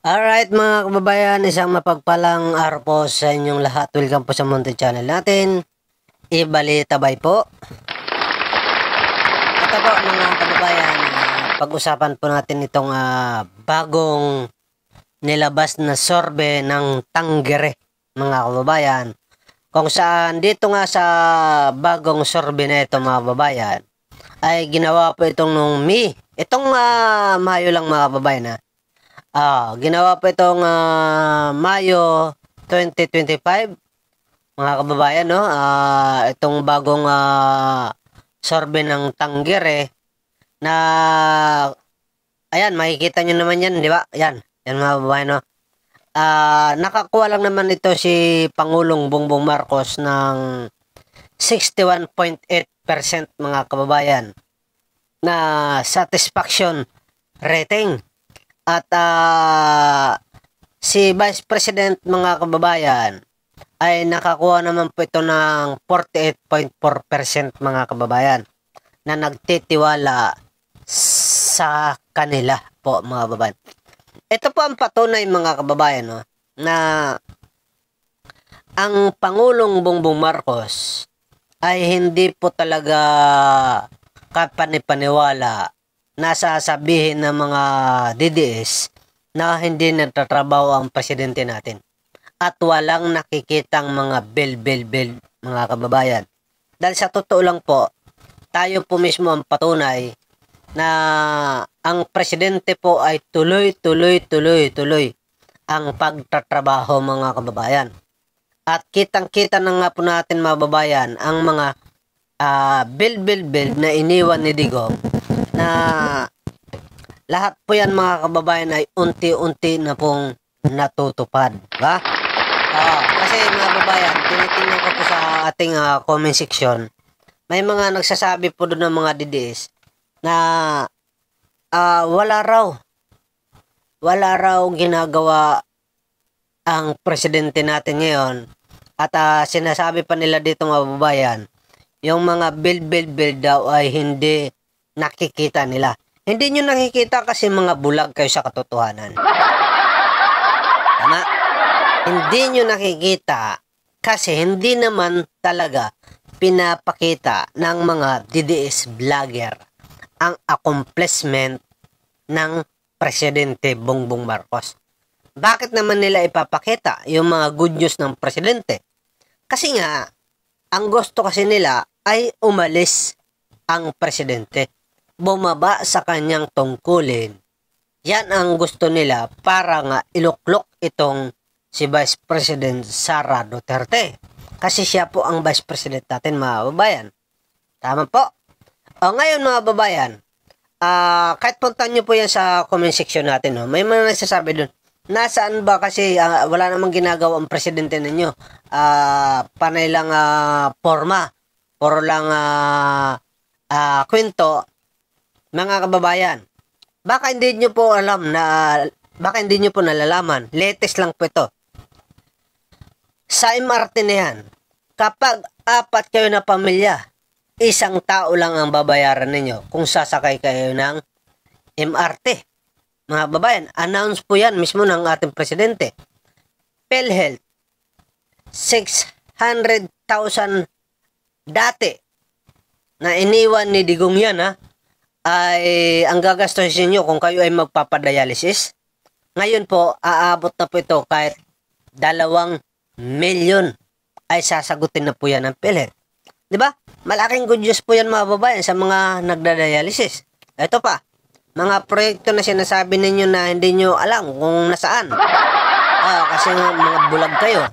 Alright mga kababayan, isang mapagpalang araw po sa inyong lahat. Welcome po sa Munti Channel natin. Ibalitabay po. Ito po mga kababayan, pag-usapan po natin itong bagong nilabas na sorbe ng Tanggere mga kababayan. Kung saan dito nga sa bagong sorbe na ito mga kababayan, ay ginawa po itong nung Mayo lang mga kababayan ginawa po itong Mayo 2025 mga kababayan, no? Itong bagong sorbe ng Tanggere na ayan, makikita nyo naman yan, di ba? Yan mga kababayan, no? Nakakuha lang naman ito si Pangulong Bongbong Marcos ng 61.8% mga kababayan na satisfaction rating. At si Vice President mga kababayan ay nakakuha naman po ito ng 48.4% mga kababayan na nagtitiwala sa kanila po mga kababayan. Ito po ang patunay mga kababayan, no, na ang Pangulong Bongbong Marcos ay hindi po talaga kapanipaniwala na sasabihin ng mga DDS na hindi nagtatrabaho ang presidente natin at walang nakikitang mga bel mga kababayan. Dahil sa totoo lang po, tayo po mismo ang patunay na ang presidente po ay tuloy ang pagtatrabaho mga kababayan. At kitang-kita na nga po natin mga kababayan ang mga bel na iniwan ni Digong, na lahat po yan mga kababayan ay unti-unti na pong natutupad, ba? Kasi mga kababayan, tinitingnan ko po sa ating comment section, may mga nagsasabi po doon ng mga DDS na wala raw ginagawa ang presidente natin ngayon. At sinasabi pa nila dito mga kababayan, yung mga bel daw ay hindi nakikita nila. Hindi nyo nakikita kasi mga bulag kayo sa katotohanan. Tama? Hindi nyo nakikita kasi hindi naman talaga pinapakita ng mga DDS vlogger ang accomplishment ng Presidente Bongbong Marcos. Bakit naman nila ipapakita yung mga good news ng presidente? Kasi nga, ang gusto kasi nila ay umalis ang presidente, bumaba sa kanyang tungkulin. Yan ang gusto nila para nga iluklok itong si Vice President Sara Duterte. Kasi siya po ang Vice President natin mga babayan. Tama po? Ngayon mga babayan, kahit puntan nyo po yan sa comment section natin, no? May mga nagsasabi dun, nasaan ba kasi wala namang ginagawa ang presidente ninyo? Panay lang forma, puro lang kwento. Mga kababayan, baka hindi nyo po alam na, baka hindi nyo po nalalaman, latest lang po ito. Sa MRT na yan, kapag 4 kayo na pamilya, isang tao lang ang babayaran ninyo kung sasakay kayo ng MRT. Mga babayan, announce po yan mismo ng ating presidente. PhilHealth, 600,000 dati na iniwan ni Digong yan ay ang gagastusin nyo kung kayo ay magpapadialysis. Ngayon po, aabot na po ito kahit 2 milyon ay sasagutin na po yan ng PhilHealth. Diba? Malaking good news po yan mga babayan sa mga nagdadialysis. Ito pa, mga proyekto na sinasabi ninyo na hindi nyo alam kung nasaan. Kasi mga bulag kayo.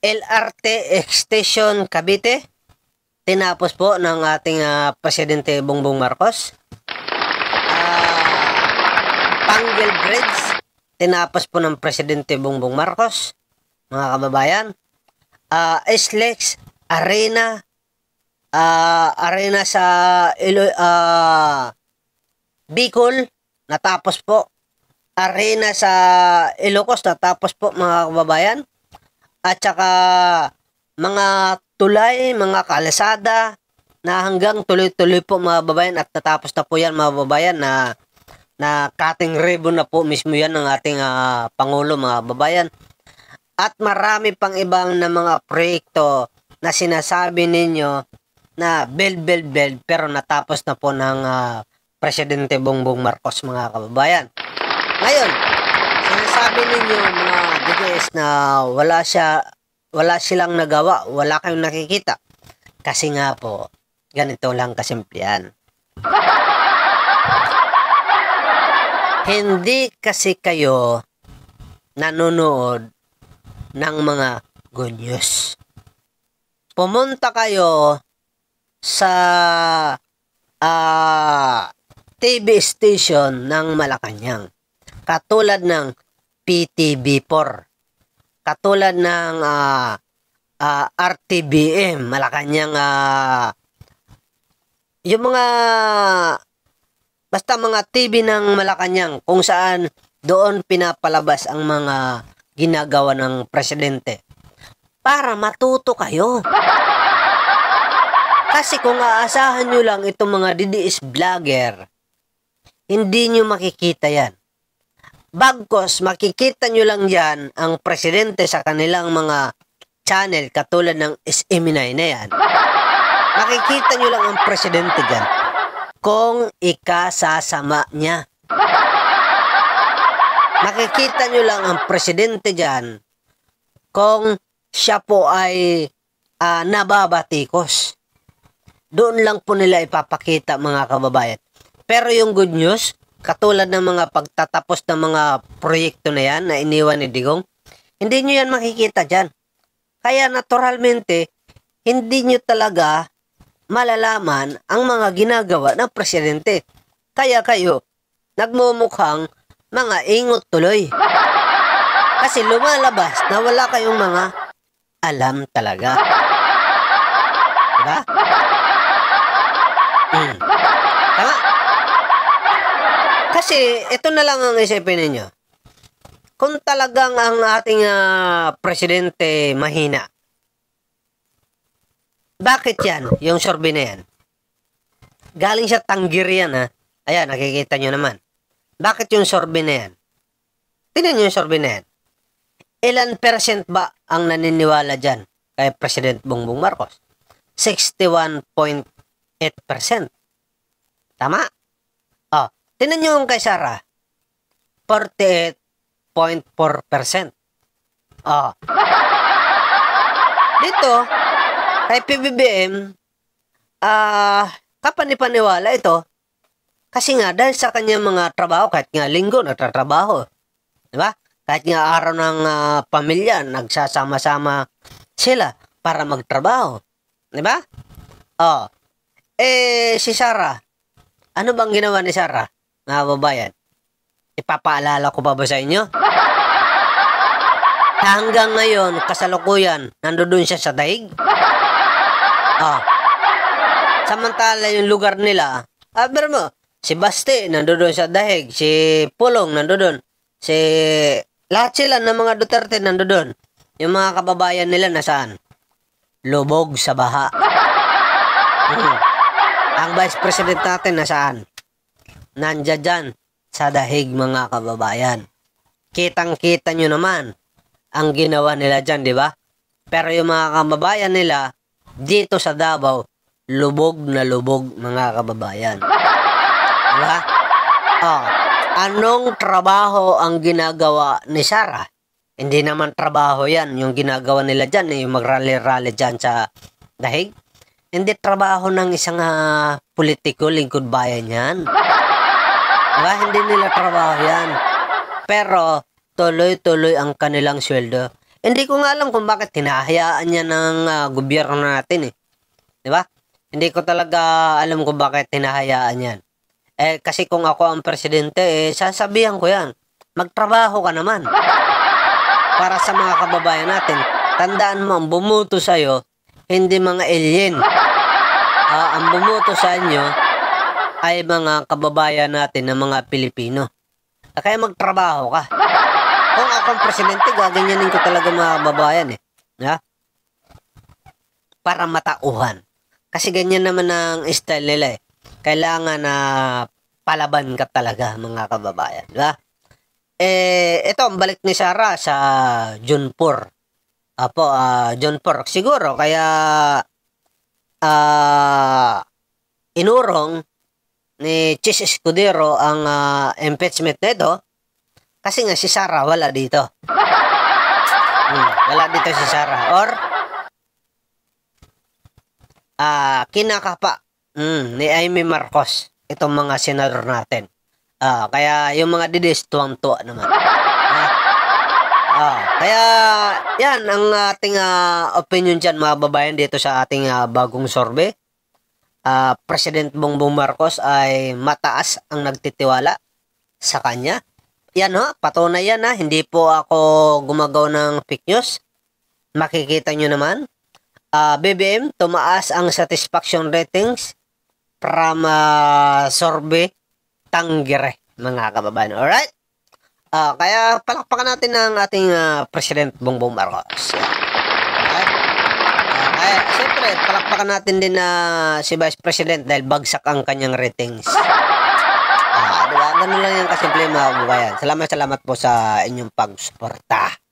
LRT Extension Cavite, tinapos po ng ating Presidente Bongbong Marcos. Panguil Bridge, tinapos po ng Presidente Bongbong Marcos. Mga kababayan, SLEX Arena sa Bicol, natapos po. Arena sa Ilocos, natapos po mga kababayan. At saka mga tulay, mga kalsada na hanggang tuloy-tuloy po mga kababayan at natapos na po yan mga kababayan na cutting ribbon na po mismo yan ng ating Pangulo mga kababayan. At marami pang ibang na mga proyekto na sinasabi ninyo na build pero natapos na po ng Presidente Bongbong Marcos mga kababayan. Ngayon, sinasabi ninyo mga DDS na wala silang nagawa, wala kayong nakikita. Kasi nga po, ganito lang kasimple yan. Hindi kasi kayo nanonood ng mga good news. Pumunta kayo sa TV station ng Malacanang. Katulad ng PTV4. Katulad ng RTBM, Malacanang, yung mga basta mga TV ng Malacanang kung saan doon pinapalabas ang mga ginagawa ng presidente para matuto kayo. Kasi kung aasahan nyo lang itong mga DDS vlogger, hindi nyo makikita yan. Bagkos, makikita nyo lang yan ang presidente sa kanilang mga channel katulad ng SM9 na yan. Makikita nyo lang ang presidente dyan kung ikasasama niya. Makikita nyo lang ang presidente dyan kung siya po ay nababatikos. Doon lang po nila ipapakita mga kababayan. Pero yung good news, katulad ng mga pagtatapos ng mga proyekto na yan na iniwan ni Digong, hindi nyo yan makikita dyan. Kaya naturalmente, hindi nyo talaga malalaman ang mga ginagawa ng presidente. Kaya kayo, nagmumukhang mga ingot tuloy. Kasi lumalabas na wala kayong mga alam talaga. Diba? Tama? Kasi ito na lang ang isipin ninyo. Kung talagang ang ating presidente mahina, bakit yan? Yung survey na yan. Galing sa Tanggir yan Ayan, nakikita nyo naman. Bakit yung survey na yan? Tingnan nyo yung survey na yan. Ilan % ba ang naniniwala dyan kay President Bongbong Marcos? 61.8%. Tama? Tingnan nyo yung kay Sara. 48.4%. Dito, kay PBBM, kapanipaniwala ito. Kasi nga, dahil sa kanyang mga trabaho, kahit nga linggo, nagtatrabaho. Diba? Kahit nga araw ng pamilya, nagsasama-sama sila para magtrabaho. Diba? Si Sara, ano bang ginawa ni Sara? Mga babayan, ipapaalala ko pa ba sa inyo? Hanggang ngayon, kasalukuyan, nandoon siya sa daig. Samantala yung lugar nila, pero mo, si Basti, nandoon sa daig. Si Pulong, nandoon. Lahat sila ng mga Duterte, nandoon. Yung mga kababayan nila, nasaan? Lubog sa baha. Ang Vice President natin, nasaan? Nandiyan dyan, sa dahig mga kababayan. Kitang-kita nyo naman ang ginawa nila dyan, di ba? Pero yung mga kababayan nila, dito sa Davao, lubog na lubog mga kababayan. Diba? Anong trabaho ang ginagawa ni Sara? Hindi naman trabaho yan, yung ginagawa nila dyan, yung mag-rally-rally dyan sa dahig. Hindi trabaho ng isang politiko, lingkod bayan yan. Diba? Hindi nila trabaho yan. Pero, tuloy-tuloy ang kanilang sweldo. Hindi ko nga alam kung bakit hinahayaan niya ng gobyerno natin Diba? Hindi ko talaga alam kung bakit hinahayaan yan. Kasi kung ako ang presidente, sasabihan ko yan. Magtrabaho ka naman. Para sa mga kababayan natin. Tandaan mo, ang bumuto sa'yo, hindi mga alien. Ang bumuto sa inyo ay mga kababayan natin na mga Pilipino. Kaya magtrabaho ka. Kung akong presidente, gaganyanin ko talaga mga kababayan Yeah? Para matauhan. Kasi ganyan naman ang style nila eh. Kailangan na palaban ka talaga mga kababayan. Diba? Ito ang balik ni Sara sa Junpur. Apo, Junpur. Siguro, kaya inurong ni Chis Escudero ang impeachment nito kasi nga si Sara wala dito. Wala dito si Sara. Or, kinakapa ni Amy Marcos itong mga senador natin. Kaya yung mga didis tuwang-tuwa naman. Kaya yan ang ating opinion dyan mga babayan dito sa ating bagong survey. President Bongbong Marcos ay mataas ang nagtitiwala sa kanya. Yan patunay yan hindi po ako gumagaw ng fake news. Makikita nyo naman. BBM, tumaas ang satisfaction ratings from survey Tangere, mga kababayan. Alright? Kaya palakpakan natin ang ating President Bongbong Marcos. Alright? Kaya siyempre, palakpakan natin din si Vice President dahil bagsak ang kanyang ratings. Diba? Ganun lang yung kasimple mga kababayan. Salamat po sa inyong pagsuporta.